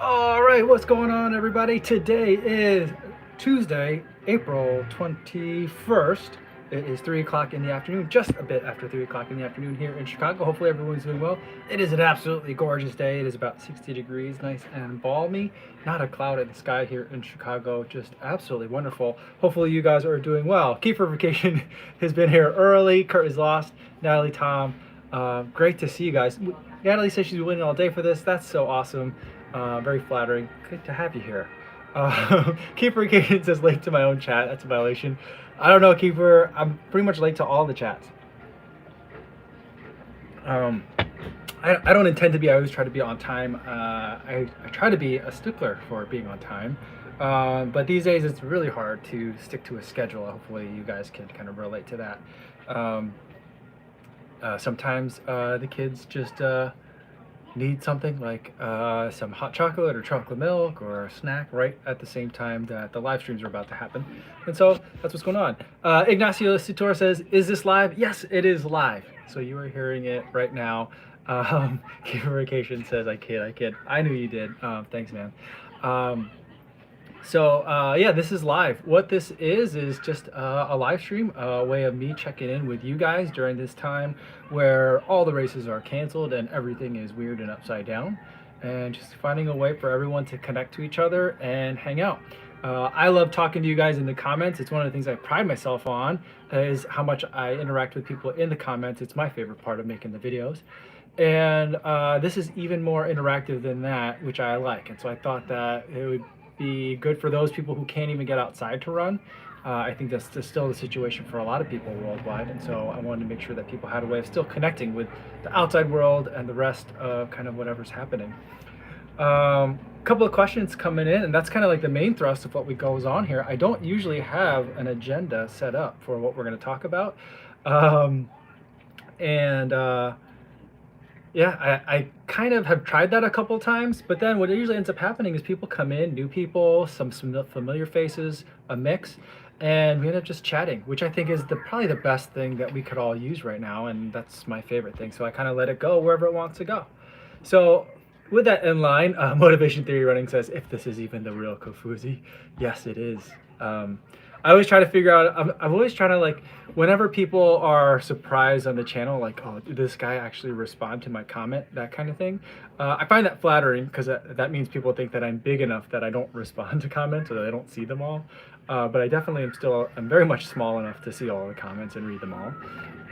All right, what's going on, everybody? Today is Tuesday, April 21st. It is 3 o'clock in the afternoon, just a bit after 3 o'clock in the afternoon here in Chicago. Hopefully, everyone's doing well. It is an absolutely gorgeous day. It is about 60 degrees, nice and balmy. Not a cloud in the sky here in Chicago. Just absolutely wonderful. Hopefully, you guys are doing well. Kiefer Vacation has been here early. Kurt is lost. Natalie, Tom, great to see you guys. Natalie says she's waiting all day for this. That's so awesome. Very flattering. Good to have you here. Keeper Occasion says late to my own chat. That's a violation. I don't know, Keeper. I'm pretty much late to all the chats. I don't intend to be. I always try to be on time. I try to be a stickler for being on time. But these days it's really hard to stick to a schedule. Hopefully you guys can kind of relate to that. Sometimes the kids just need something like some hot chocolate or chocolate milk or a snack right at the same time that the live streams are about to happen. And so that's what's going on. Ignacio Citor says, is this live? Yes, it is live. So you are hearing it right now. Keeper Vacation says, I kid. I knew you did. Thanks, man. Yeah, this is live. What this is just a live stream, a way of me checking in with you guys during this time where all the races are canceled and everything is weird and upside down, and just finding a way for everyone to connect to each other and hang out. I love talking to you guys in the comments. It's one of the things I pride myself on, is how much I interact with people in the comments. It's my favorite part of making the videos. And this is even more interactive than that, which I like. And so I thought that it would be good for those people who can't even get outside to run. I think that's still the situation for a lot of people worldwide, and so I wanted to make sure that people had a way of still connecting with the outside world and the rest of kind of whatever's happening. Couple of questions coming in, and that's kind of like the main thrust of what we goes on here. I don't usually have an agenda set up for what we're going to talk about, yeah, I kind of have tried that a couple times, but then what usually ends up happening is people come in, new people, some familiar faces, a mix, and we end up just chatting, which I think is probably the best thing that we could all use right now, and that's my favorite thing. So I kind of let it go wherever it wants to go. So with that in line, Motivation Theory Running says, if this is even the real Kofuzi, yes, it is. I always try to figure out, I'm always trying to, like, whenever people are surprised on the channel, like, oh, did this guy actually respond to my comment, that kind of thing. I find that flattering, because that means people think that I'm big enough that I don't respond to comments or that I don't see them all. But I definitely I'm very much small enough to see all the comments and read them all.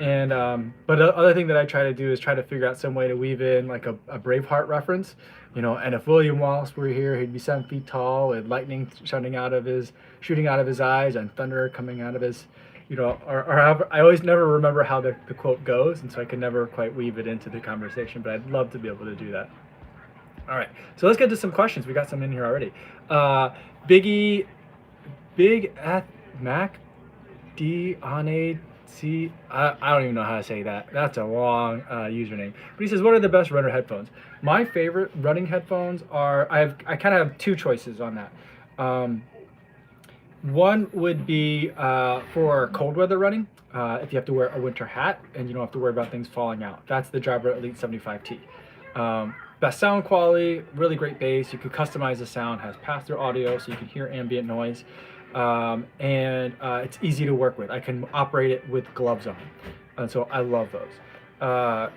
And but the other thing that I try to do is try to figure out some way to weave in like a Braveheart reference, you know. And if William Wallace were here, he'd be 7 feet tall with lightning shooting out of his eyes and thunder coming out of his, you know, or however. I always never remember how the quote goes, and so I can never quite weave it into the conversation. But I'd love to be able to do that. All right, so let's get to some questions. We got some in here already. Big at Mac D on a C. I don't even know how to say that. That's a long username. But he says, what are the best runner headphones? My favorite running headphones are, I kind of have two choices on that. One would be for cold weather running, if you have to wear a winter hat and you don't have to worry about things falling out. That's the Jabra Elite 75T. Best sound quality, really great bass. You can customize the sound, has pass-through audio so you can hear ambient noise. And it's easy to work with. I can operate it with gloves on, and so I love those.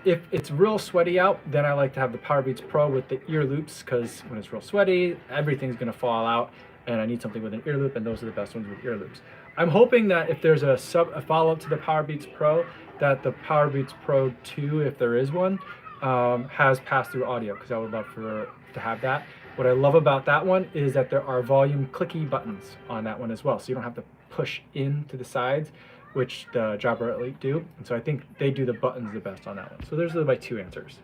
If it's real sweaty out, then I like to have the Powerbeats Pro with the ear loops, because when it's real sweaty, everything's gonna fall out, and I need something with an ear loop, and those are the best ones with ear loops. I'm hoping that if there's a follow-up to the Powerbeats Pro, that the Powerbeats Pro 2, if there is one, has pass-through audio, because I would love to have that. What I love about that one is that there are volume clicky buttons on that one as well, so you don't have to push into the sides, which the Jabra Elite do. And so I think they do the buttons the best on that one. So those are my two answers.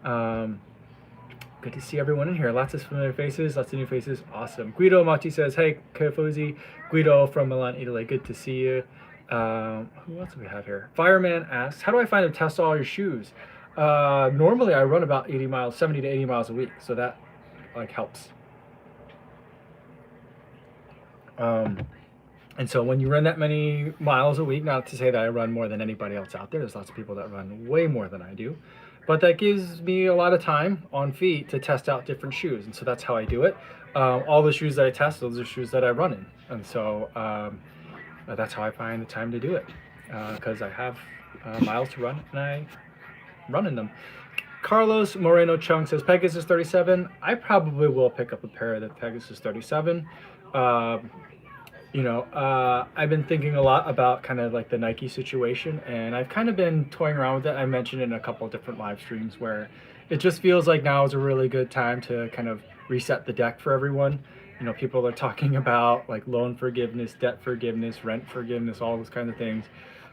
Good to see everyone in here. Lots of familiar faces, lots of new faces. Awesome. Guido Machi says, hey, Kofuzi. Guido from Milan, Italy. Good to see you. Who else do we have here? Fireman asks, how do I find and test all your shoes? Normally I run about 80 miles, 70 to 80 miles a week, so that like helps. And so when you run that many miles a week, not to say that I run more than anybody else out there, there's lots of people that run way more than I do, but that gives me a lot of time on feet to test out different shoes, and so that's how I do it. All the shoes that I test, those are shoes that I run in, and so that's how I find the time to do it, because I have miles to run and I run in them. Carlos Moreno Chung says Pegasus 37. I probably will pick up a pair of the Pegasus 37. Um, I've been thinking a lot about kind of like the Nike situation, and I've kind of been toying around with it. I mentioned in a couple of different live streams where it just feels like now is a really good time to kind of reset the deck for everyone. People are talking about like loan forgiveness, debt forgiveness, rent forgiveness, all those kinds of things.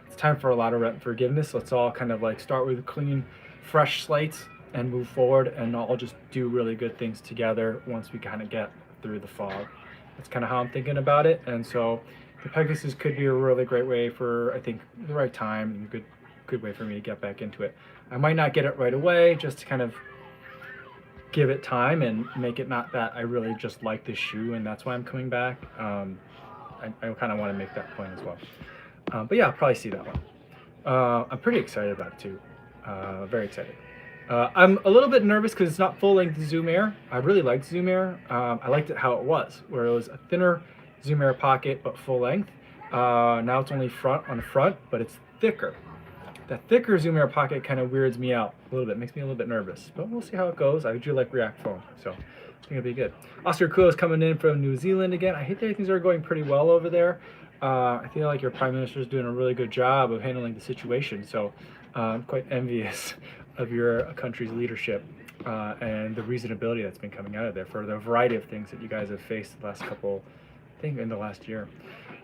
It's time for a lot of rent forgiveness. Let's all kind of like start with clean, fresh slates and move forward, and all just do really good things together once we kind of get through the fog. That's kind of how I'm thinking about it, and so the Pegasus could be a really great way for, I think, the right time and good way for me to get back into it. I might not get it right away, just to kind of give it time and make it not that I really just like this shoe and that's why I'm coming back. I kind of want to make that point as well. But yeah, I'll probably see that one. I'm pretty excited about it too. Very excited. I'm a little bit nervous because it's not full length Zoom Air. I really liked Zoom Air. I liked it how it was, where it was a thinner Zoom Air pocket but full length. Now it's only front on the front, but it's thicker. That thicker Zoom Air pocket kind of weirds me out a little bit, makes me a little bit nervous. But we'll see how it goes. I do like React Foam, so I think it'll be good. Oscar Kuo is coming in from New Zealand again. I hate that things are going pretty well over there. I feel like your Prime Minister is doing a really good job of handling the situation, so I'm quite envious of your country's leadership and the reasonability that's been coming out of there for the variety of things that you guys have faced the last couple, I think in the last year.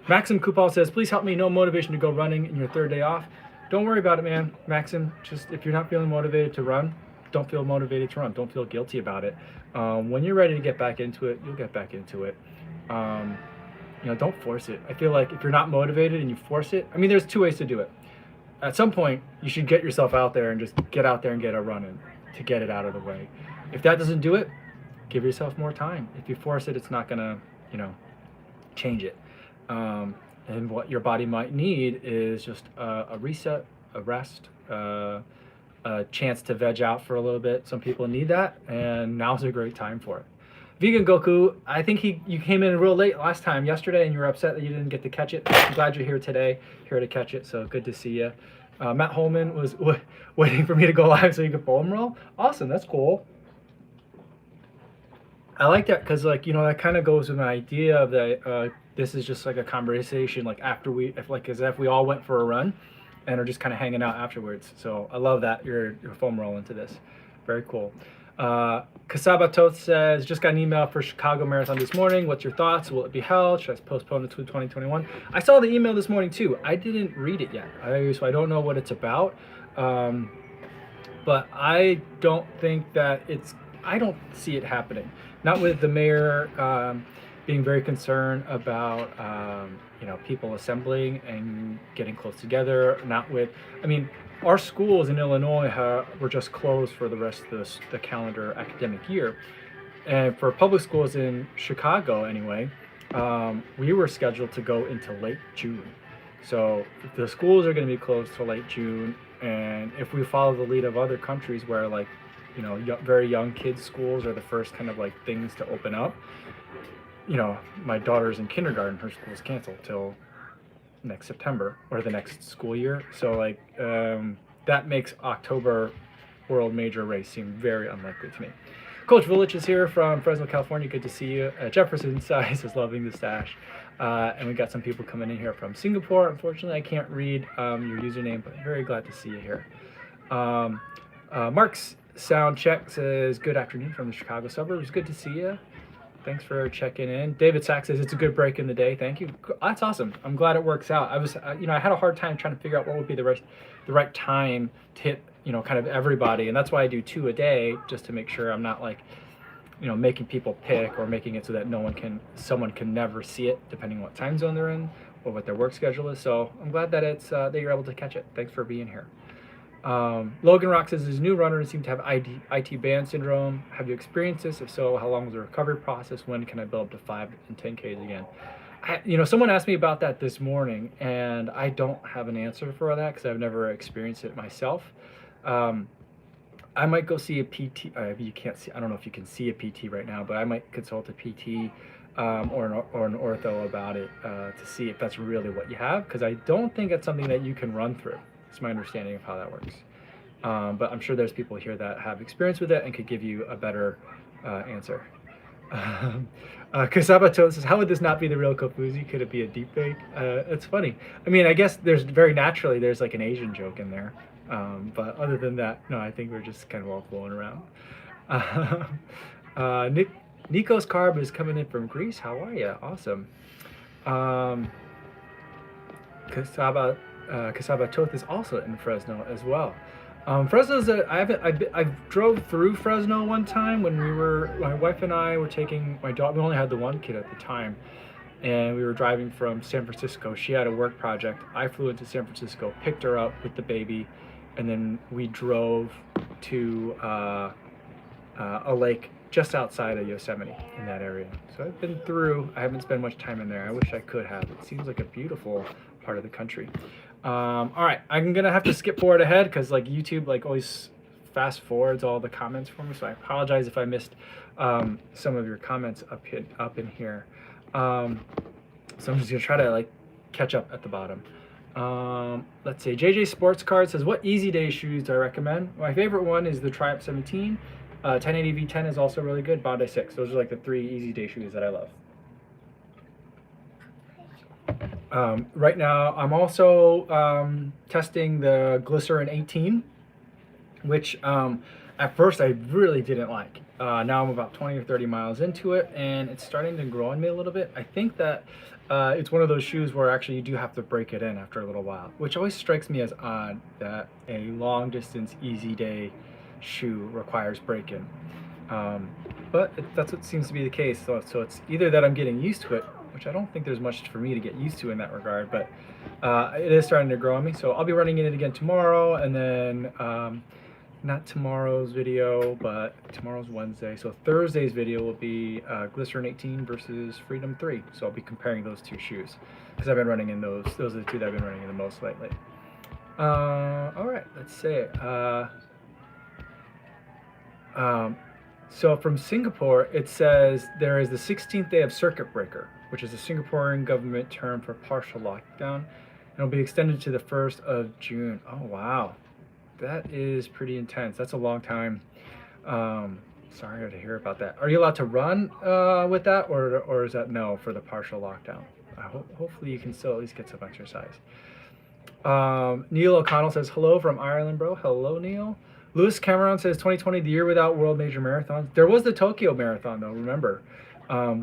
Maxim Kupal says, please help me, no motivation to go running in your third day off. Don't worry about it, man. Maxim, just if you're not feeling motivated to run, don't feel motivated to run. Don't feel guilty about it. When you're ready to get back into it, you'll get back into it. Don't force it. I feel like if you're not motivated and you force it, there's two ways to do it. At some point, you should get yourself out there and just get out there and get a run in to get it out of the way. If that doesn't do it, give yourself more time. If you force it, it's not gonna, change it. And what your body might need is just a reset, a rest, a chance to veg out for a little bit. Some people need that, and now's a great time for it. Vegan Goku, I think you came in real late last time, yesterday, and you were upset that you didn't get to catch it. I'm glad you're here today, here to catch it, so good to see you. Matt Holman was waiting for me to go live so you could foam roll. Awesome, that's cool. I like that because, that kind of goes with my idea of that this is just like a conversation, like after as if we all went for a run and are just kind of hanging out afterwards. So I love that you're foam rolling to this. Very cool. Kasaba Toth says, just got an email for Chicago Marathon this morning. What's your thoughts? Will it be held? Should I postpone it to 2021? I saw the email this morning too. I didn't read it yet, so I don't know what it's about. But I don't think that I don't see it happening. Not with the mayor being very concerned about people assembling and getting close together. Not with, our schools in Illinois were just closed for the rest of the calendar academic year. And for public schools in Chicago anyway, we were scheduled to go into late June. So the schools are going to be closed till late June. And if we follow the lead of other countries where very young kids' schools are the first kind of things to open up, my daughter's in kindergarten, her school's canceled till next September or the next school year. So that makes October World Major Race seem very unlikely to me. Coach Village is here from Fresno, California. Good to see you. Jefferson Size is loving the stash. And we got some people coming in here from Singapore. Unfortunately, I can't read your username, but very glad to see you here. Mark's sound check says, good afternoon from the Chicago suburbs. Good to see you. Thanks for checking in. David Sack says, it's a good break in the day. Thank you. That's awesome. I'm glad it works out. I had a hard time trying to figure out what would be the right time to hit, kind of everybody. And that's why I do 2 a day, just to make sure I'm not making people pick or making it so that someone can never see it, depending on what time zone they're in or what their work schedule is. So I'm glad that that you're able to catch it. Thanks for being here. Logan Rock says, his new runners seem to have IT band syndrome. Have you experienced this? If so, how long was the recovery process? When can I build up to 5 and 10Ks again? Someone asked me about that this morning, and I don't have an answer for that because I've never experienced it myself. I might go see a PT. You can't see. I don't know if you can see a PT right now, but I might consult a PT or an ortho about it to see if that's really what you have. Because I don't think it's something that you can run through. It's my understanding of how that works. But I'm sure there's people here that have experience with it and could give you a better answer. Kasabato says, "How would this not be the real Kofuzi? Could it be a deep fake?" It's funny. I mean, I guess there's very naturally there's like an Asian joke in there, but other than that, no, I think we're just kind of all fooling around. Nikos Carb is coming in from Greece. How are you? Awesome. Kasaba Toth is also in Fresno as well. Fresno's I drove through Fresno one time when my wife and I were taking my dog. We only had the one kid at the time, and we were driving from San Francisco. She had a work project. I flew into San Francisco, picked her up with the baby, and then we drove to a lake just outside of Yosemite in that area. So I've been through. I haven't spent much time in there. I wish I could have. It seems like a beautiful part of the country. All right, I'm gonna have to skip forward ahead because like YouTube like always fast forwards all the comments for me. So I apologize if I missed some of your comments up in here. So I'm just gonna try to like catch up at the bottom. Let's see. JJ Sports Card says, "What easy day shoes do I recommend?" My favorite one is the Triumph 17. 1080 V10 is also really good. Bondi 6. Those are like the 3 easy day shoes that I love. Right now, I'm also testing the Glycerin 18, which at first I really didn't like. Now I'm about 20 or 30 miles into it, and it's starting to grow on me a little bit. I think that it's one of those shoes where actually you do have to break it in after a little while, which always strikes me as odd that a long distance easy day shoe requires break-in. But that's what seems to be the case. So it's either that I'm getting used to it, which I don't think there's much for me to get used to in that regard, but it is starting to grow on me. So I'll be running in it again tomorrow, and then not tomorrow's video, but tomorrow's Wednesday. So Thursday's video will be Glycerin 18 versus Freedom 3. So I'll be comparing those two shoes because I've been running in those. Those are the two that I've been running in the most lately. All right, let's say. So from Singapore, it says there is the 16th day of circuit breaker, which is a Singaporean government term for partial lockdown, and it'll be extended to the 1st of June. Oh, wow. That is pretty intense. That's a long time. Sorry to hear about that. Are you allowed to run with that, or is that no for the partial lockdown? Hopefully you can still at least get some exercise. Neil O'Connell says, "Hello from Ireland, bro." Hello, Neil. Lewis Cameron says 2020, the year without world major marathons. There was the Tokyo Marathon, though, remember.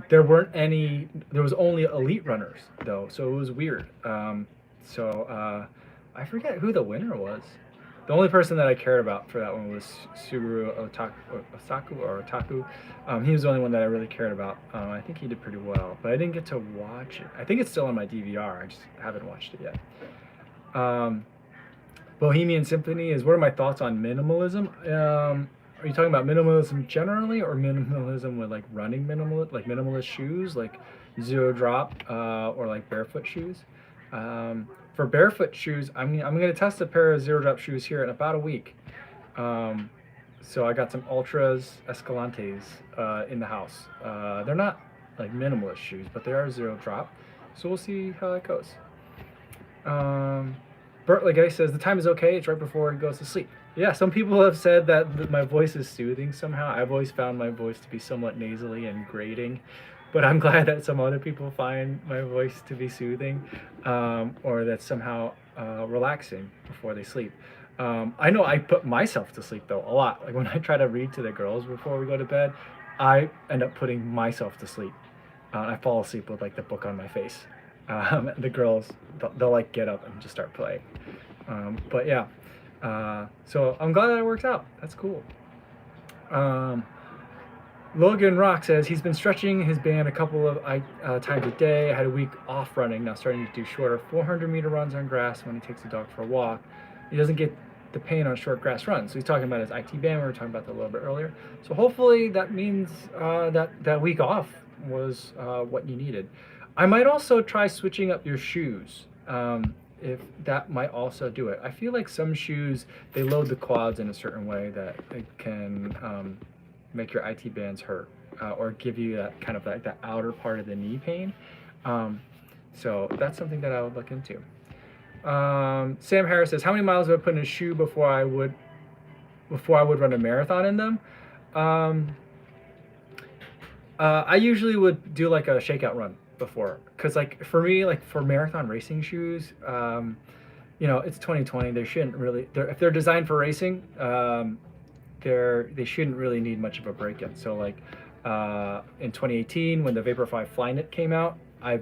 There was only elite runners, though, so it was weird. I forget who the winner was. The only person that I cared about for that one was Suguru Otaku. He was the only one that I really cared about. I think he did pretty well, but I didn't get to watch it. I think it's still on my DVR. I just haven't watched it yet. Bohemian Symphony is, what are my thoughts on minimalism? Are you talking about minimalism generally, or minimalism with like running minimalist shoes, like zero drop, or like barefoot shoes? For barefoot shoes, I'm gonna test a pair of zero drop shoes here in about a week. So I got some Ultras Escalantes in the house. They're not like minimalist shoes, but they are zero drop. So we'll see how that goes. Bert Legay says the time is okay. It's right before he goes to sleep. Yeah, some people have said that my voice is soothing somehow. I've always found my voice to be somewhat nasally and grating, but I'm glad that some other people find my voice to be soothing, or that's somehow relaxing before they sleep. I know I put myself to sleep though a lot. Like when I try to read to the girls before we go to bed, I end up putting myself to sleep. I fall asleep with like the book on my face. The girls, they'll like get up and just start playing. But yeah, so I'm glad that it works out. That's cool. Logan Rock says he's been stretching his band a couple of times a day. I had a week off running, now starting to do shorter 400-meter runs on grass when he takes the dog for a walk. He doesn't get the pain on short grass runs. So he's talking about his IT band. We were talking about that a little bit earlier. So hopefully that means that week off was what you needed. I might also try switching up your shoes. if that might also do it. I feel like some shoes, they load the quads in a certain way that it can make your IT bands hurt, or give you that kind of like the outer part of the knee pain. Um, so that's something that I would look into. Sam Harris says, "How many miles would I put in a shoe before I would run a marathon in them?" Um, I usually would do like a shakeout run before, because like for me, like for marathon racing shoes, it's 2020. They shouldn't really. If they're designed for racing, they shouldn't really need much of a break-in. So like in 2018 when the Vaporfly Flyknit came out, I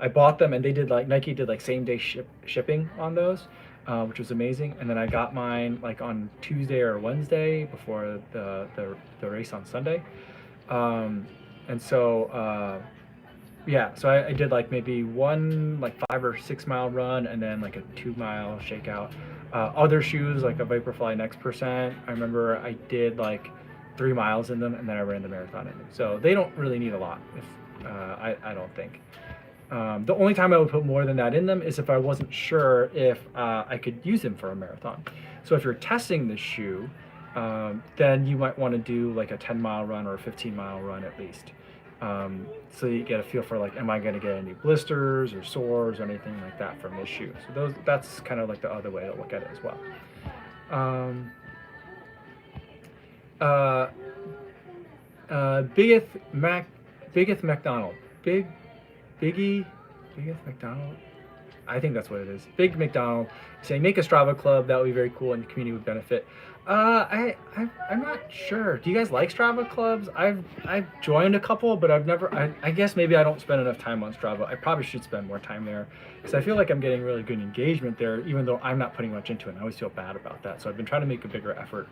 bought them, and they did like Nike did like same day shipping on those, which was amazing. And then I got mine like on Tuesday or Wednesday before the race on Sunday. And so yeah, so I did like maybe one like 5 or 6 mile run, and then like a 2 mile shakeout. Other shoes like a Vaporfly Next Percent, I remember I did like 3 miles in them, and then I ran the marathon in them. So they don't really need a lot. If I don't think. The only time I would put more than that in them is if I wasn't sure if I could use them for a marathon. So if you're testing the shoe, then you might want to do like a 10-mile run or a 15-mile run at least. So you get a feel for like, am I going to get any blisters or sores or anything like that from this shoe? So that's kind of like the other way to look at it as well. Biggest McDonald, Biggie McDonald. I think that's what it is. Big McDonald saying, make a Strava club. That would be very cool, and the community would benefit. I'm not sure. Do you guys like Strava clubs? I've joined a couple, but I've never. I guess maybe I don't spend enough time on Strava. I probably should spend more time there, because I feel like I'm getting really good engagement there, even though I'm not putting much into it. And I always feel bad about that. So I've been trying to make a bigger effort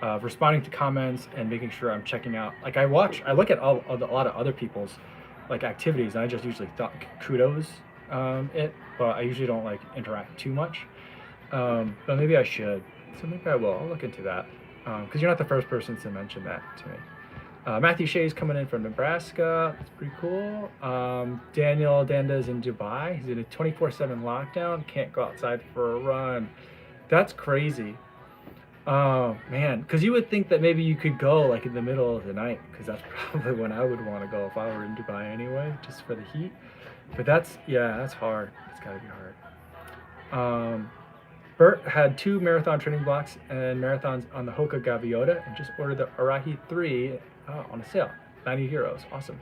of responding to comments and making sure I'm checking out. Like I look at a lot of other people's like activities, and I just usually kudos it, but I usually don't like interact too much. But maybe I should. So maybe I will. I'll look into that, because you're not the first person to mention that to me. Matthew Shea's coming in from Nebraska. That's pretty cool. Daniel Danda's in Dubai. He's in a 24/7 lockdown. Can't go outside for a run. That's crazy. Oh man, because you would think that maybe you could go like in the middle of the night, because that's probably when I would want to go if I were in Dubai anyway, just for the heat. But that's hard. It's gotta be hard. Bert had 2 marathon training blocks and marathons on the Hoka Gaviota, and just ordered the Arahi 3 on a sale, 90 euros. Awesome.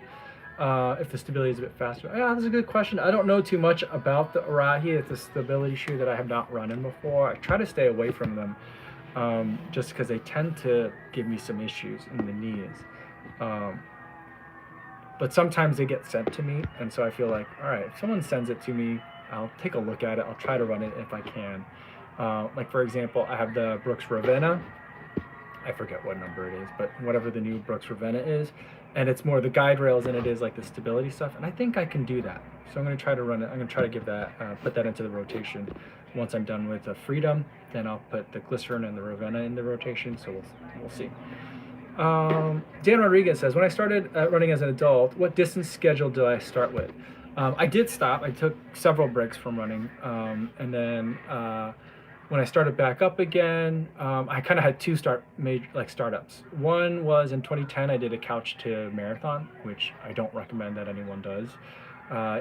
If the stability is a bit faster. Yeah, that's a good question. I don't know too much about the Arahi. It's a stability shoe that I have not run in before. I try to stay away from them, just because they tend to give me some issues in the knees. But sometimes they get sent to me, and so I feel like, all right, if someone sends it to me, I'll take a look at it. I'll try to run it if I can. Like for example, I have the Brooks Ravenna. I forget what number it is, but whatever the new Brooks Ravenna is, and it's more the guide rails than it is like the stability stuff, and I think I can do that. So I'm going to try to run it. I'm going to try to give that, put that into the rotation. Once I'm done with the Freedom, then I'll put the Glycerin and the Ravenna in the rotation. So we'll see. Dan Rodriguez says, when I started running as an adult, what distance schedule did I start with? I did stop. I took several breaks from running, and then when I started back up again, I kind of had 2 startups. One was in 2010. I did a couch to marathon, which I don't recommend that anyone does.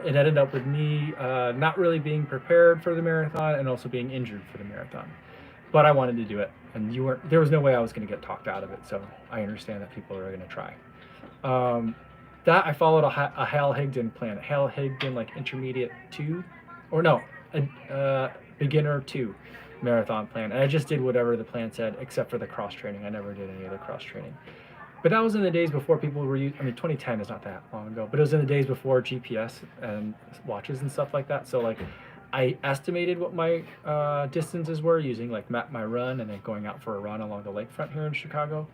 It ended up with me not really being prepared for the marathon, and also being injured for the marathon. But I wanted to do it, and there was no way I was going to get talked out of it. So I understand that people are going to try. That I followed a Hal Higdon plan. Hal Higdon like intermediate 2, or no, beginner 2 marathon plan. And I just did whatever the plan said, except for the cross training. I never did any of the cross training. But that was in the days before people were using, 2010 is not that long ago, but it was in the days before GPS and watches and stuff like that. So like I estimated what my distances were using like Map My Run, and then going out for a run along the lakefront here in Chicago.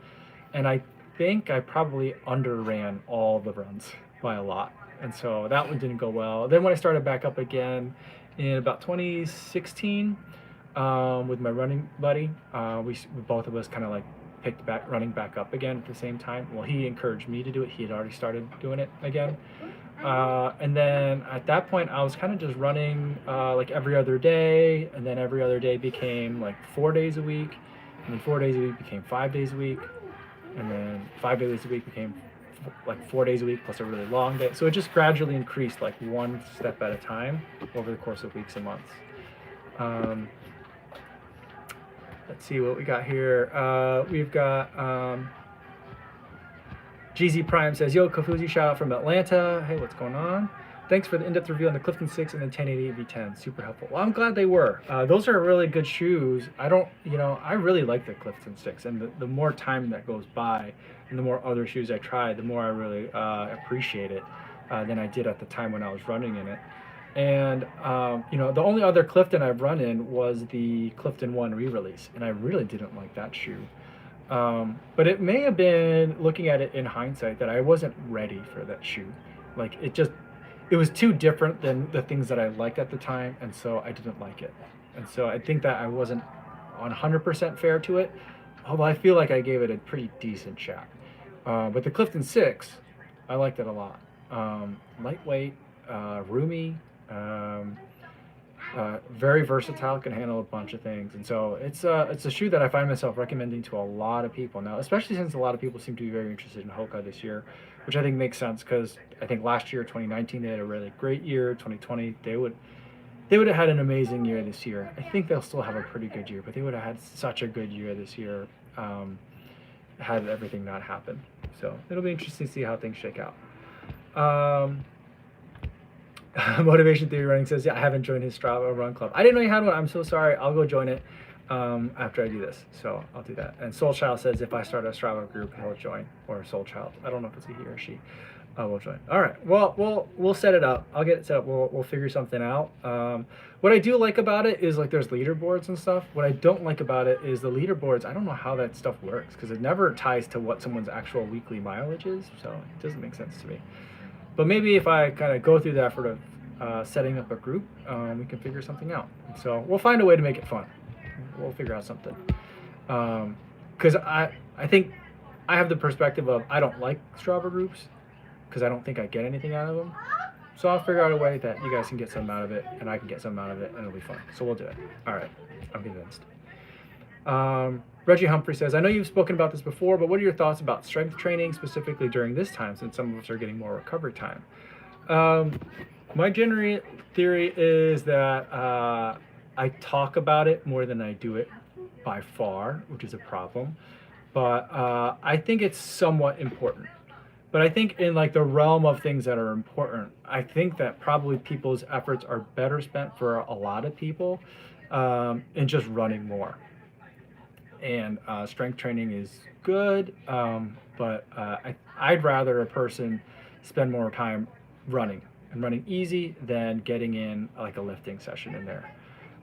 And I think I probably underran all the runs by a lot. And so that one didn't go well. Then when I started back up again in about 2016 with my running buddy, we both of us kind of like picked running back up again at the same time. Well, he encouraged me to do it. He had already started doing it again. And then at that point, I was kind of just running like every other day, and then every other day became like 4 days a week, and then 4 days a week became 5 days a week, and then 5 days a week became like 4 days a week plus a really long day. So it just gradually increased like one step at a time over the course of weeks and months. Um, let's see what we got here. We've got GZ Prime says, "Yo, Kofuzi, shout out from Atlanta. Hey, what's going on? Thanks for the in-depth review on the Clifton 6 and the 1088 V10. Super helpful." Well, I'm glad they were. Those are really good shoes. I really like the Clifton 6, and the more time that goes by and the more other shoes I try, the more I really appreciate it than I did at the time when I was running in it. And the only other Clifton I've run in was the Clifton 1 re-release, and I really didn't like that shoe. But it may have been, looking at it in hindsight, that I wasn't ready for that shoe. Like it was too different than the things that I liked at the time, and so I didn't like it. And so I think that I wasn't 100% fair to it, although I feel like I gave it a pretty decent shot. But the Clifton 6, I liked it a lot. Lightweight, roomy, very versatile, can handle a bunch of things, and so it's a shoe that I find myself recommending to a lot of people now, especially since a lot of people seem to be very interested in Hoka this year, which I think makes sense because I think last year, 2019, they had a really great year. 2020, they would have had an amazing year this year. I think they'll still have a pretty good year, but they would have had such a good year this year had everything not happened. So it'll be interesting to see how things shake out. Motivation Theory Running says, "Yeah, I haven't joined his Strava Run Club. I didn't know you had one. I'm so sorry. I'll go join it after I do this. So I'll do that." And Soul Child says, "If I start a Strava group, he'll join." Or Soul Child. I don't know if it's a he or she. Will join. All right. Well, we'll set it up. I'll get it set up. We'll figure something out. What I do like about it is like there's leaderboards and stuff. What I don't like about it is the leaderboards. I don't know how that stuff works because it never ties to what someone's actual weekly mileage is. So it doesn't make sense to me. But maybe if I kind of go through the effort of setting up a group, we can figure something out. So we'll find a way to make it fun. We'll figure out something. Because I think I have the perspective of I don't like Strava groups because I don't think I get anything out of them. So I'll figure out a way that you guys can get something out of it and I can get something out of it and it'll be fun. So we'll do it. All right. I'm convinced. Reggie Humphrey says, "I know you've spoken about this before, but what are your thoughts about strength training specifically during this time since some of us are getting more recovery time?" My general theory is that I talk about it more than I do it by far, which is a problem. But I think it's somewhat important. But I think in like the realm of things that are important, I think that probably people's efforts are better spent for a lot of people in just running more. And strength training is good, but I'd rather a person spend more time running and running easy than getting in like a lifting session in there.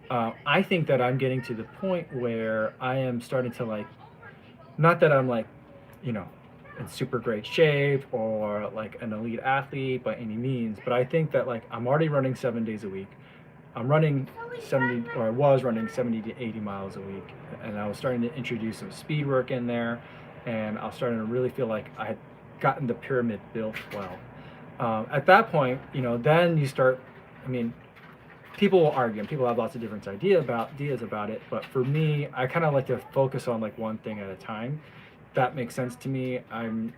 I think that I'm getting to the point where I am starting to like, not that I'm like, in super great shape or like an elite athlete by any means, but I think that like I'm already running 7 days a week. I'm running 70, or I was running 70 to 80 miles a week, and I was starting to introduce some speed work in there, and I was starting to really feel like I had gotten the pyramid built well. At that point, then you start, people will argue, and people have lots of different ideas about it, but for me, I kind of like to focus on like one thing at a time. That makes sense to me.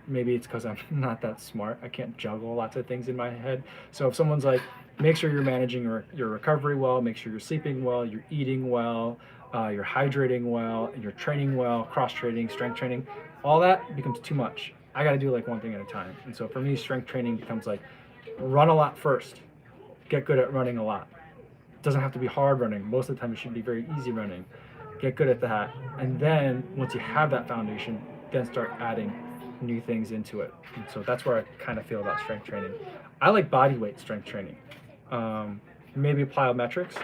Maybe it's because I'm not that smart. I can't juggle lots of things in my head. So if someone's like, make sure you're managing your recovery well, make sure you're sleeping well, you're eating well, you're hydrating well, and you're training well, cross training, strength training, all that becomes too much. I got to do like one thing at a time. And so for me, strength training becomes like run a lot first, get good at running a lot. It doesn't have to be hard running. Most of the time it should be very easy running. Get good at that. And then once you have that foundation, then start adding new things into it. And so that's where I kind of feel about strength training. I like body weight strength training. Maybe plyometrics,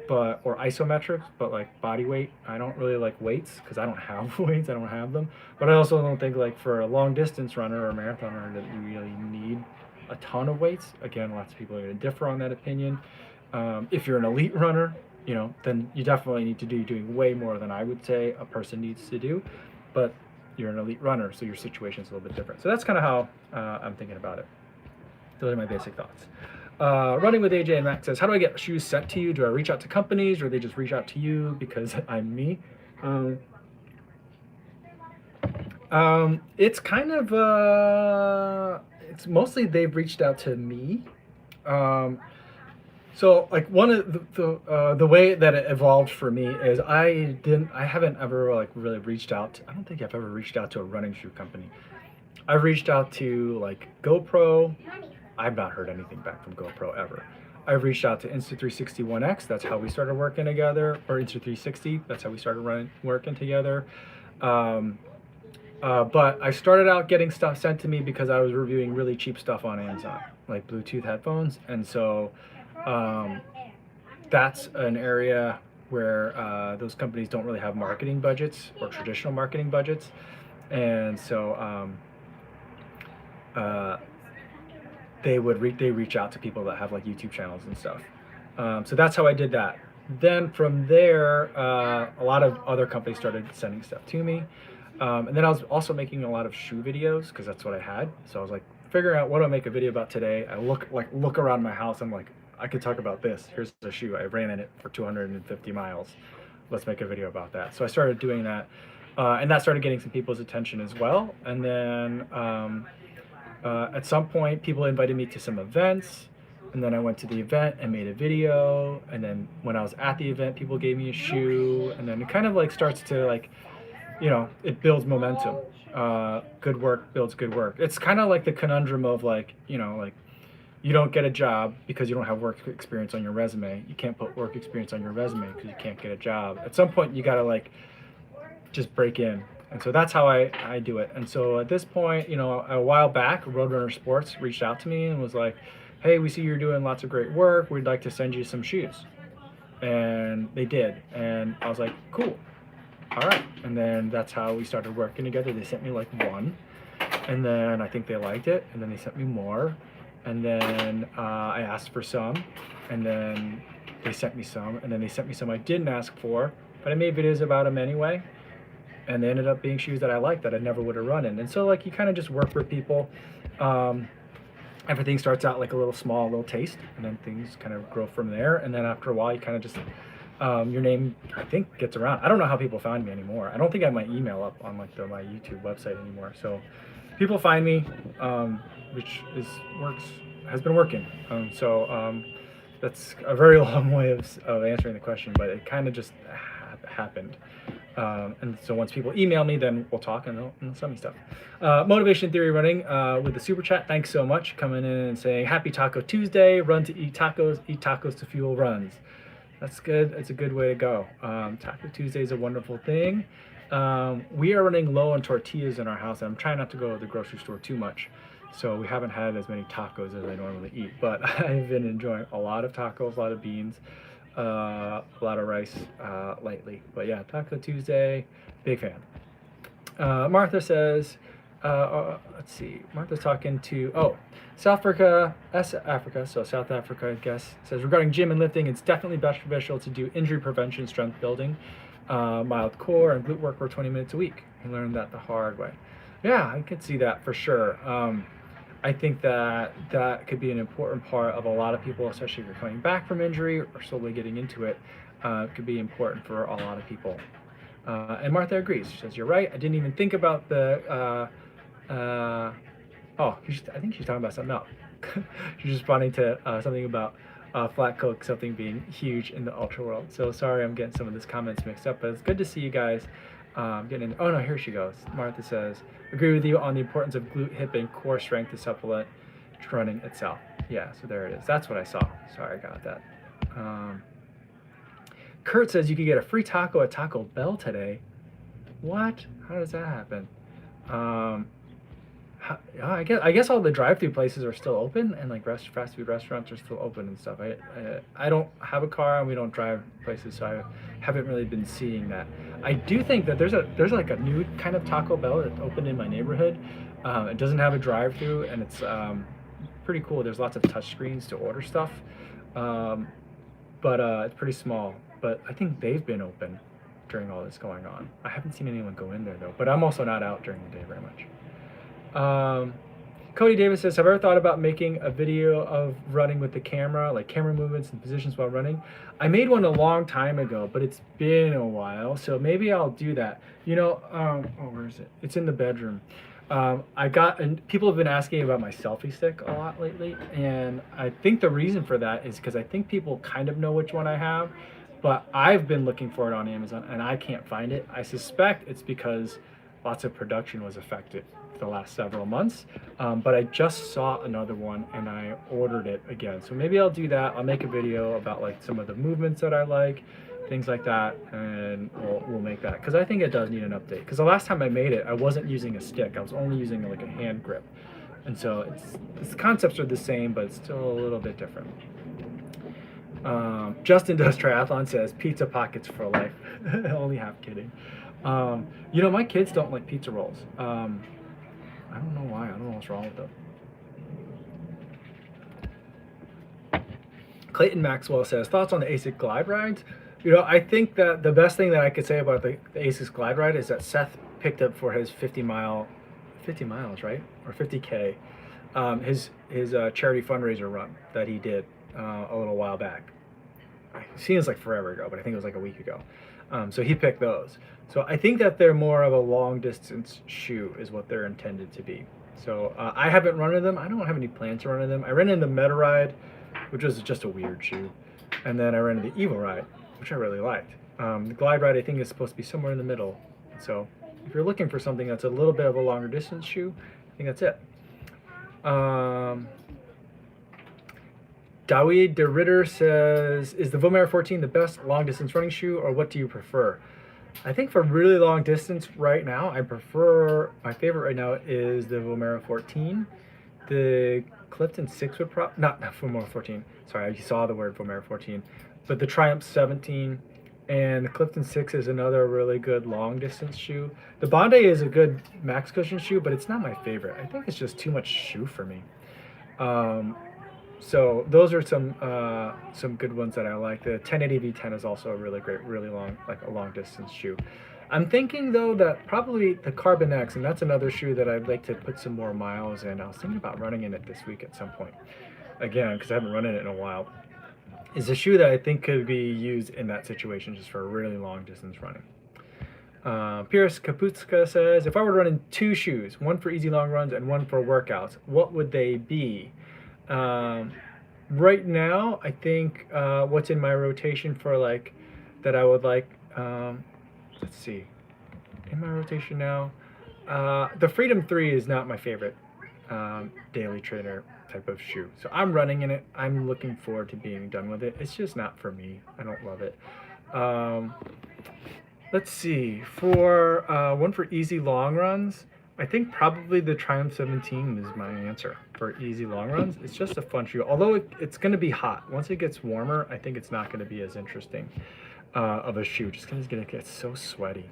or isometrics, but like body weight. I don't really like weights because I don't have weights. I don't have them. But I also don't think like for a long distance runner or a marathon runner that you really need a ton of weights. Again, lots of people are going to differ on that opinion. If you're an elite runner, then you definitely need to be doing way more than I would say a person needs to do. But you're an elite runner, so your situation's a little bit different. So that's kind of how I'm thinking about it. Those are my basic thoughts. Running with AJ and Max says, how do I get shoes sent to you? Do I reach out to companies, or they just reach out to you because I'm me? It's kind of it's mostly they've reached out to me. So like one of the way that it evolved for me is I haven't ever like really reached out. I don't think I've ever reached out to a running shoe company. I've reached out to like GoPro. I've not heard anything back from GoPro ever. I've reached out to Insta360 1X. That's how we started working together. Or Insta360. That's how we started working together. But I started out getting stuff sent to me because I was reviewing really cheap stuff on Amazon, like Bluetooth headphones. And so that's an area where those companies don't really have marketing budgets or traditional marketing budgets. And so they reach out to people that have like YouTube channels and stuff. So that's how I did that. Then from there, a lot of other companies started sending stuff to me. And then I was also making a lot of shoe videos because that's what I had. So I was like figuring out what do I make a video about today. I look around my house. I'm like, I could talk about this. Here's a shoe. I ran in it for 250 miles. Let's make a video about that. So I started doing that. And that started getting some people's attention as well. And then at some point, people invited me to some events. And then I went to the event and made a video. And then when I was at the event, people gave me a shoe. And then it kind of like starts to like, you know, it builds momentum. Good work builds good work. It's kind of like the conundrum of like, you know, like you don't get a job because you don't have work experience on your resume. You can't put work experience on your resume because you can't get a job. At some point, you got to like just break in. And so that's how I do it. And so at this point, you know, a while back, Roadrunner Sports reached out to me and was like, hey, we see you're doing lots of great work. We'd like to send you some shoes. And they did. And I was like, cool. All right. And then that's how we started working together. They sent me like one, and then I think they liked it, and then they sent me more, and then I asked for some, and then they sent me some, and then they sent me some I didn't ask for, but I made videos about them anyway, and they ended up being shoes that I liked that I never would have run in. And so like you kind of just work with people. Everything starts out like a little taste, and then things kind of grow from there, and then after a while you kind of just your name, I think, gets around. I don't know how people find me anymore. I don't think I have my email up on like my YouTube website anymore. So people find me, which has been working. That's a very long way of answering the question, but it kind of just happened. And so once people email me, then we'll talk and they'll send me stuff. Motivation Theory Running with the super chat. Thanks so much, coming in and saying Happy Taco Tuesday. Run to eat tacos to fuel runs. That's good. It's a good way to go. Taco Tuesday is a wonderful thing. We are running low on tortillas in our house, and I'm trying not to go to the grocery store too much. So we haven't had as many tacos as I normally eat. But I've been enjoying a lot of tacos, a lot of beans, a lot of rice lately. But yeah, Taco Tuesday, big fan. Martha says, let's see. Martha's talking to, South Africa, so South Africa, I guess, says, regarding gym and lifting, it's definitely beneficial to do injury prevention, strength building, mild core, and glute work for 20 minutes a week. I learned that the hard way. Yeah, I could see that for sure. I think that could be an important part of a lot of people, especially if you're coming back from injury or slowly getting into it. It could be important for a lot of people. And Martha agrees. She says, you're right. I didn't even think about the... I think she's talking about something else. She's responding to something about Flat Coke, something being huge in the ultra world. So sorry I'm getting some of these comments mixed up, but it's good to see you guys getting in. Oh no, here she goes. Martha says, agree with you on the importance of glute, hip, and core strength to supplement running itself. Yeah, so there it is. That's what I saw. Sorry, I got that. Kurt says you could get a free taco at Taco Bell today. What? How does that happen? I guess all the drive-through places are still open, and like fast food restaurants are still open and stuff. I don't have a car and we don't drive places, so I haven't really been seeing that. I do think that there's like a new kind of Taco Bell that opened in my neighborhood. It doesn't have a drive-through, and it's pretty cool. There's lots of touch screens to order stuff, but it's pretty small. But I think they've been open during all this going on. I haven't seen anyone go in there though, but I'm also not out during the day very much. Cody Davis says, have I ever thought about making a video of running with the camera, like camera movements and positions while running? I made one a long time ago, but it's been a while, so maybe I'll do that. Where is it? It's in the bedroom. And people have been asking about my selfie stick a lot lately, and I think the reason for that is because I think people kind of know which one I have, but I've been looking for it on Amazon and I can't find it. I suspect it's because lots of production was affected the last several months, but I just saw another one and I ordered it again. So maybe I'll do that. I'll make a video about like some of the movements that I like, things like that, and we'll make that, because I think it does need an update. Because the last time I made it, I wasn't using a stick. I was only using like a hand grip, and so the concepts are the same, but it's still a little bit different. Justin Does Triathlon says pizza pockets for life. Only half kidding. My kids don't like pizza rolls. I don't know why. I don't know what's wrong with them. Clayton Maxwell says, thoughts on the ASIC glide rides? I think that the best thing that I could say about the ASIC glide ride is that Seth picked up for his 50 miles, right? Or 50K, his charity fundraiser run that he did a little while back. It seems like forever ago, but I think it was like a week ago. So he picked those. So I think that they're more of a long distance shoe is what they're intended to be. So I haven't run in them. I don't have any plans to run in them. I ran in the Meta Ride, which was just a weird shoe. And then I ran in the Evo Ride, which I really liked. The Glide Ride, I think, is supposed to be somewhere in the middle. So if you're looking for something that's a little bit of a longer distance shoe, I think that's it. Dawid de Ritter says, is the Vomero 14 the best long distance running shoe, or what do you prefer? I think for really long distance right now, my favorite right now is the Vomero 14. The Clifton 6 would not Vomero 14. Sorry, I saw the word Vomero 14. But the Triumph 17 and the Clifton 6 is another really good long distance shoe. The Bondi is a good max cushion shoe, but it's not my favorite. I think it's just too much shoe for me. So those are some good ones that I like. The 1080 V10 is also a really great, really long, like a long distance shoe. I'm thinking though that probably the Carbon X, and that's another shoe that I'd like to put some more miles in. I was thinking about running in it this week at some point, again, because I haven't run in it in a while. Is a shoe that I think could be used in that situation, just for really long distance running. Pierce Kaputska says, if I were to run in two shoes, one for easy long runs and one for workouts, what would they be? Right now, I think what's in my rotation for like that I would like, let's see, in my rotation now, the Freedom 3 is not my favorite daily trainer type of shoe. So I'm running in it. I'm looking forward to being done with it. It's just not for me. I don't love it. Let's see, for one for easy long runs, I think probably the Triumph 17 is my answer for easy long runs. It's just a fun shoe, although it's going to be hot. Once it gets warmer, I think it's not going to be as interesting of a shoe, just because it's going to get so sweaty.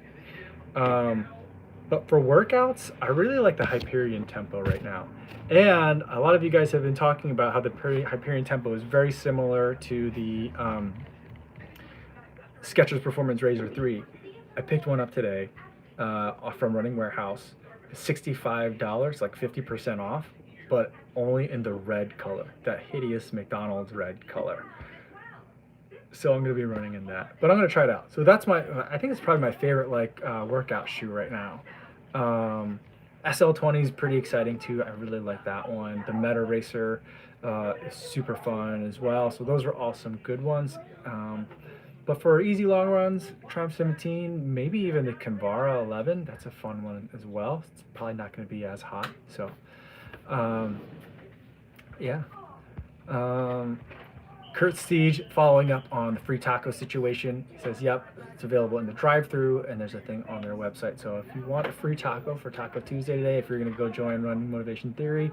But for workouts, I really like the Hyperion Tempo right now. And a lot of you guys have been talking about how the Hyperion Tempo is very similar to the Skechers Performance Razor 3. I picked one up today from Running Warehouse. $65, like 50% off, but only in the red color, that hideous McDonald's red color. So I'm going to be running in that, but I'm going to try it out. So that's I think it's probably my favorite like workout shoe right now. SL20 is pretty exciting too. I really like that one. The Meta Racer is super fun as well. So those are all some good ones. But for easy long runs, Triumph 17, maybe even the Kinvara 11, that's a fun one as well. It's probably not going to be as hot. So, yeah. Kurt Steege following up on the free taco situation. He says, yep, it's available in the drive-thru, and there's a thing on their website. So if you want a free taco for Taco Tuesday today, if you're going to go join Running Motivation Theory,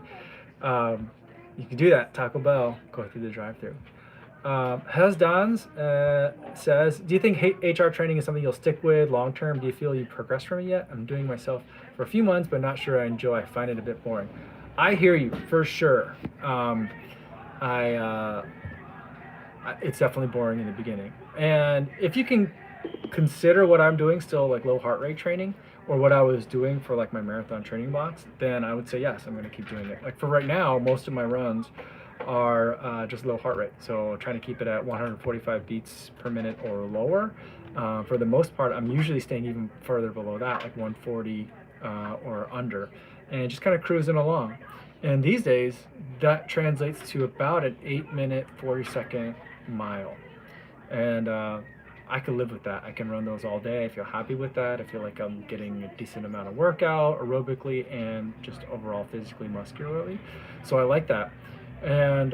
you can do that. Taco Bell, go through the drive-thru. Hasdans says, do you think HR training is something you'll stick with long term? Do you feel you progressed from it yet? I'm doing myself for a few months, but not sure I enjoy. I find it a bit boring. I hear you for sure. It's definitely boring in the beginning. And if you can consider what I'm doing still like low heart rate training, or what I was doing for like my marathon training blocks, then I would say yes, I'm going to keep doing it. Like for right now, most of my runs are just low heart rate, so trying to keep it at 145 beats per minute or lower. For the most part, I'm usually staying even further below that, like 140 or under, and just kind of cruising along. And these days, that translates to about an 8-minute, 40-second mile. And I can live with that. I can run those all day. I feel happy with that. I feel like I'm getting a decent amount of workout aerobically and just overall physically, muscularly. So I like that. And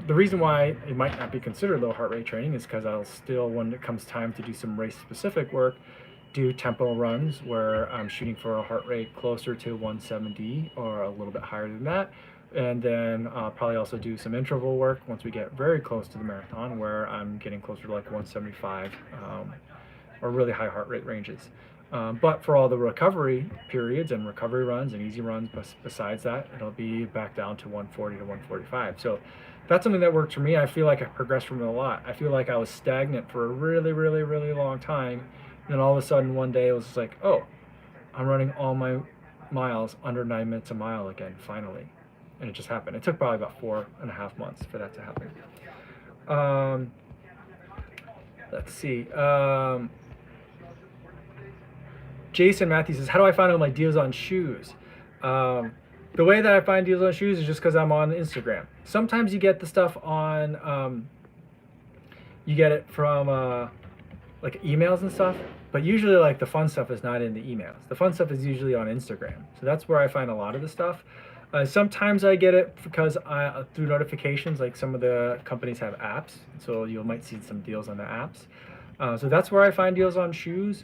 the reason why it might not be considered low heart rate training is because I'll still, when it comes time to do some race specific work, do tempo runs where I'm shooting for a heart rate closer to 170 or a little bit higher than that. And then probably also do some interval work once we get very close to the marathon, where I'm getting closer to like 175 or really high heart rate ranges. But for all the recovery periods and recovery runs and easy runs besides that, it'll be back down to 140 to 145. So that's something that works for me. I feel like I progressed from it a lot. I feel like I was stagnant for a really, really, really long time. And then all of a sudden one day it was just like, oh, I'm running all my miles under 9 minutes a mile again, finally. And it just happened. It took probably about 4.5 months for that to happen. Um, let's see. Jason Matthews says, how do I find all my deals on shoes? The way that I find deals on shoes is just because I'm on Instagram. Sometimes you get the stuff on, you get it from like emails and stuff, but usually like the fun stuff is not in the emails. The fun stuff is usually on Instagram. So that's where I find a lot of the stuff. Sometimes I get it because through notifications, like some of the companies have apps, so you might see some deals on the apps. So that's where I find deals on shoes.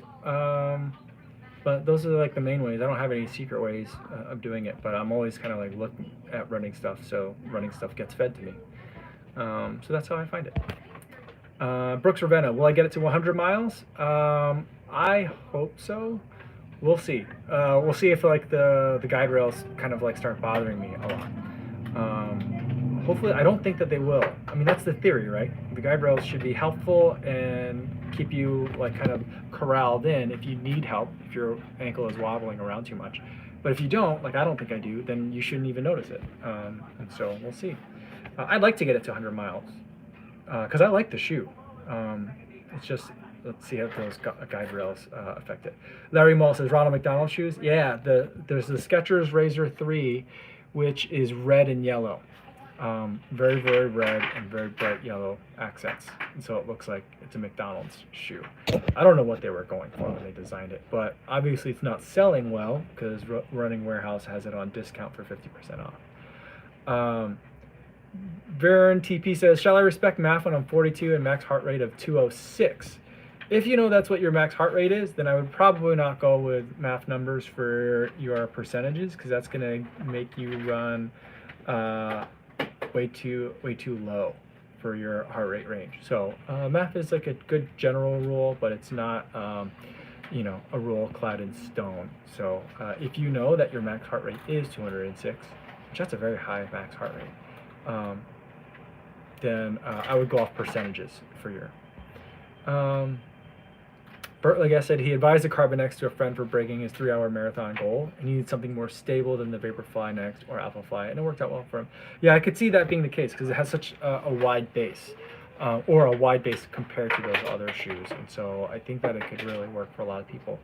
But those are like the main ways. I don't have any secret ways of doing it, but I'm always kind of like looking at running stuff, so running stuff gets fed to me. So that's how I find it. Brooks Ravenna, will I get it to 100 miles? I hope so. We'll see. We'll see if like the guide rails kind of like start bothering me a lot. Hopefully, I don't think that they will. I mean, that's the theory, right? The guide rails should be helpful and keep you like kind of corralled in if you need help, if your ankle is wobbling around too much. But if you don't, like I don't think I do, then you shouldn't even notice it. And so we'll see. I'd like to get it to 100 miles because I like the shoe. It's just, let's see how those guide rails affect it. Larry Mull says, Ronald McDonald shoes? Yeah, there's the Skechers Razor 3, which is red and yellow. Very, very red and very bright yellow accents. And so it looks like it's a McDonald's shoe. I don't know what they were going for when they designed it, but obviously it's not selling well because Running Warehouse has it on discount for 50% off. Varen TP says, shall I respect math when I'm 42 and max heart rate of 206? If you know that's what your max heart rate is, then I would probably not go with math numbers for your percentages because that's going to make you run way too low for your heart rate range. So math is like a good general rule, but it's not a rule clad in stone. So if you know that your max heart rate is 206, which that's a very high max heart rate, then I would go off percentages for your. Bert, like I said, he advised the Carbon X to a friend for breaking his 3-hour marathon goal, and he needed something more stable than the Vaporfly Next or Alphafly, and it worked out well for him. Yeah, I could see that being the case because it has such a wide base, or a wide base compared to those other shoes, and so I think that it could really work for a lot of people.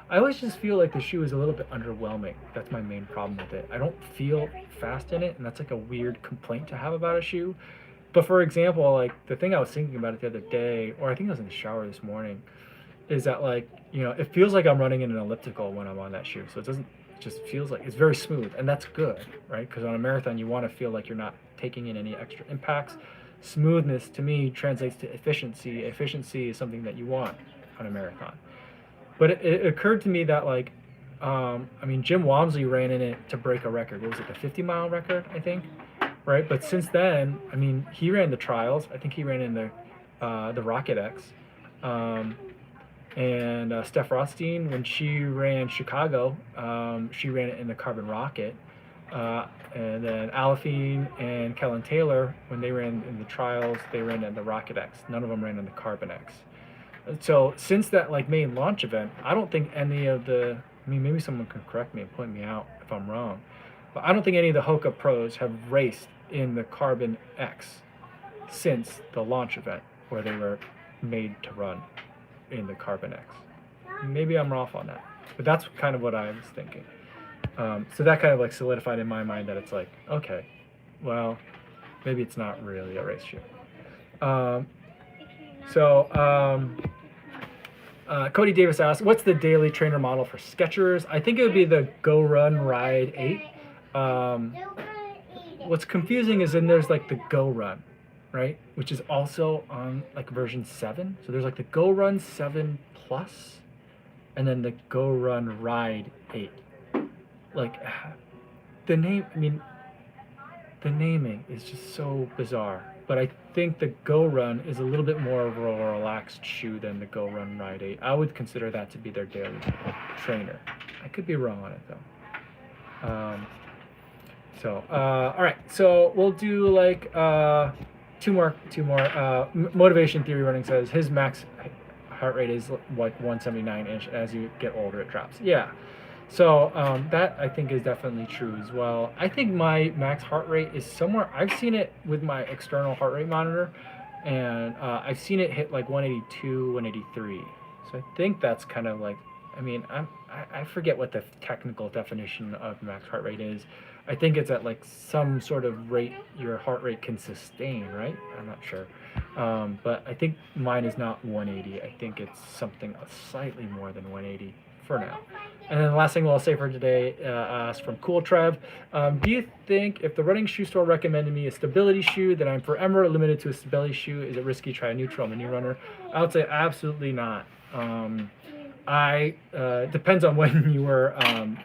I always just feel like the shoe is a little bit underwhelming. That's my main problem with it. I don't feel fast in it, and that's like a weird complaint to have about a shoe. But for example, like the thing I was thinking about it the other day, or I think I was in the shower this morning, is that like, it feels like I'm running in an elliptical when I'm on that shoe. So it just feels like it's very smooth, and that's good, right? Because on a marathon, you want to feel like you're not taking in any extra impacts. Smoothness to me translates to efficiency. Efficiency is something that you want on a marathon. But it occurred to me that like, Jim Walmsley ran in it to break a record. What was it, the 50-mile record, I think? Right? But since then, he ran the trials. I think he ran in the Rocket X. And Steph Rothstein, when she ran Chicago, she ran it in the Carbon Rocket. And then Alafine and Kellen Taylor, when they ran in the trials, they ran in the Rocket X. None of them ran in the Carbon X. So since that like main launch event, I don't think any of the, I mean, maybe someone can correct me and point me out if I'm wrong, but I don't think any of the Hoka Pros have raced in the Carbon X since the launch event where they were made to run in the Carbon X. Maybe I'm off on that, but that's kind of what I was thinking. So that kind of like solidified in my mind that it's like, okay, well, maybe it's not really a race shoe. Cody Davis asked, what's the daily trainer model for Skechers? I think it would be the Go Run Ride 8. What's confusing is then there's like the Go Run, right? Which is also on like version 7. So there's like the Go Run 7 Plus and then the Go Run Ride 8. Like the name, I mean, the naming is just so bizarre. But I think the Go Run is a little bit more of a relaxed shoe than the Go Run Ride 8. I would consider that to be their daily trainer. I could be wrong on it though. All right. So we'll do like two more. Motivation Theory Running says his max heart rate is like 179-ish. As you get older, it drops. Yeah. So that I think is definitely true as well. I think my max heart rate is somewhere, I've seen it with my external heart rate monitor, and I've seen it hit like 182, 183. So I think that's kind of like, I mean, I forget what the technical definition of max heart rate is. I think it's at like some sort of rate your heart rate can sustain, right? I'm not sure. But I think mine is not 180. I think it's something slightly more than 180 for now. And then the last thing I'll say for today, asked from Cool Trev, do you think if the running shoe store recommended me a stability shoe, that I'm forever limited to a stability shoe? Is it risky to try a neutral mini runner? I would say absolutely not. Depends on when you were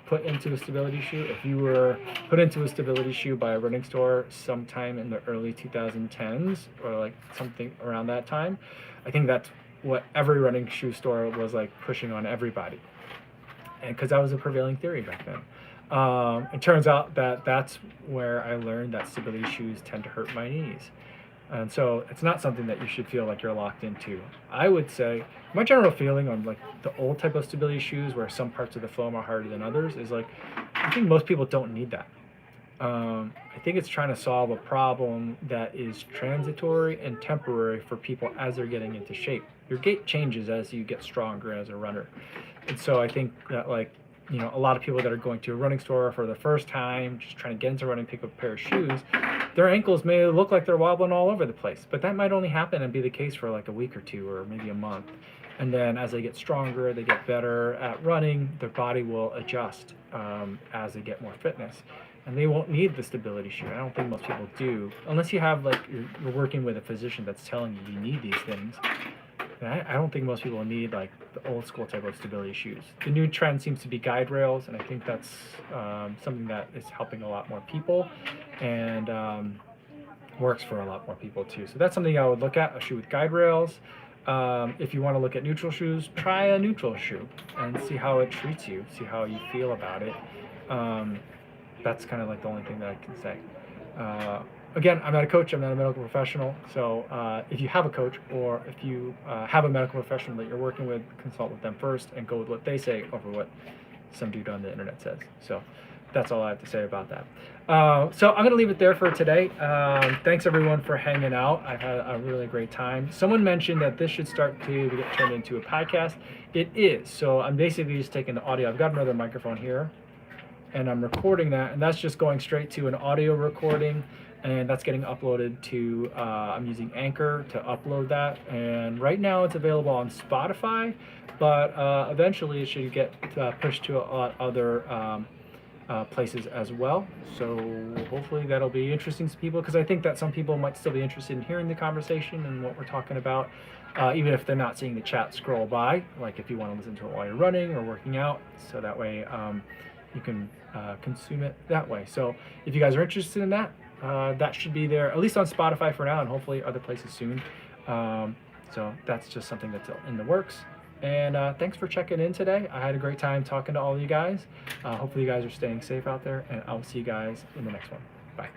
put into a stability shoe. If you were put into a stability shoe by a running store sometime in the early 2010s or like something around that time, I think that's what every running shoe store was like pushing on everybody. And because that was a prevailing theory back then. It turns out that that's where I learned that stability shoes tend to hurt my knees. And so it's not something that you should feel like you're locked into. I would say my general feeling on like the old type of stability shoes where some parts of the foam are harder than others is like, I think most people don't need that. I think it's trying to solve a problem that is transitory and temporary for people as they're getting into shape. Your gait changes as you get stronger as a runner. And so I think that like, you know, a lot of people that are going to a running store for the first time, just trying to get into running, pick up a pair of shoes, their ankles may look like they're wobbling all over the place, but that might only happen and be the case for like a week or two or maybe a month. And then as they get stronger, they get better at running, their body will adjust as they get more fitness. And they won't need the stability shoe. I don't think most people do, unless you have like, you're working with a physician that's telling you you need these things. I don't think most people need like the old school type of stability shoes. The new trend seems to be guide rails, and I think that's something that is helping a lot more people and works for a lot more people too. So that's something I would look at, a shoe with guide rails. If you want to look at neutral shoes, try a neutral shoe and see how it treats you, see how you feel about it. That's kind of like the only thing that I can say. Again, I'm not a coach, I'm not a medical professional, so if you have a coach or if you have a medical professional that you're working with, consult with them first and go with what they say over what some dude on the internet says. So that's all I have to say about that. So I'm going to leave it there for today. Thanks everyone for hanging out. I've had a really great time. Someone mentioned that this should start to get turned into a podcast. It is, so I'm basically just taking the audio. I've got another microphone here, and I'm recording that, and that's just going straight to an audio recording, and that's getting uploaded to, I'm using Anchor to upload that, and right now it's available on Spotify, but eventually it should get pushed to a lot other places as well. So hopefully that'll be interesting to people, because I think that some people might still be interested in hearing the conversation and what we're talking about, even if they're not seeing the chat scroll by, like if you want to listen to it while you're running or working out, so that way you can consume it that way. So if you guys are interested in that, that should be there, at least on Spotify for now, and hopefully other places soon. So that's just something that's in the works. And thanks for checking in today. I had a great time talking to all of you guys. Hopefully you guys are staying safe out there, and I'll see you guys in the next one. Bye.